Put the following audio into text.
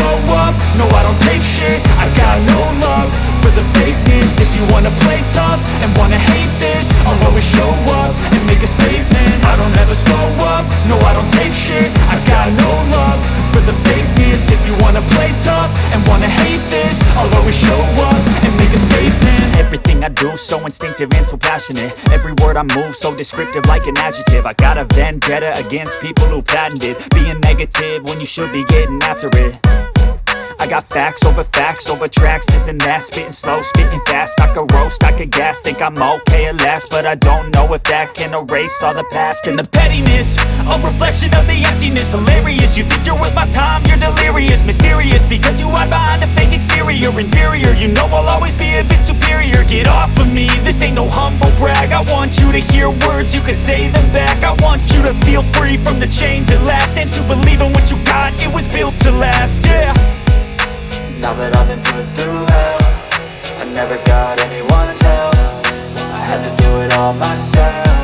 slow up, no I don't take shit. I got no love for the fakeness. If you wanna play tough and wanna hate this, I'll always show up and make a statement. I don't ever slow up, no I don't take shit. I got no love for the fakeness. If you wanna play tough and wanna hate this, I'll always show up and make a statement. Everything I do so instinctive and so passionate. Every word I move so descriptive like an adjective. I got a vendetta against people who patented being negative when you should be getting after it. I got facts over tracks, this and that. Spitting slow, spitting fast. I could roast, I could gas. Think I'm okay at last, but I don't know if that can erase all the past. And the pettiness, a reflection of the emptiness. Hilarious, you think you're worth my time, you're delirious. Mysterious, because you hide behind a fake exterior. Inferior, you know I'll always be a bit superior. Get off of me, this ain't no humble brag. I want you to hear words, you can say them back. I want you to feel free from the chains at last, and to believe in what you got, it was built to last, yeah. Now that I've been put through hell, I never got anyone's help. I had to do it all myself.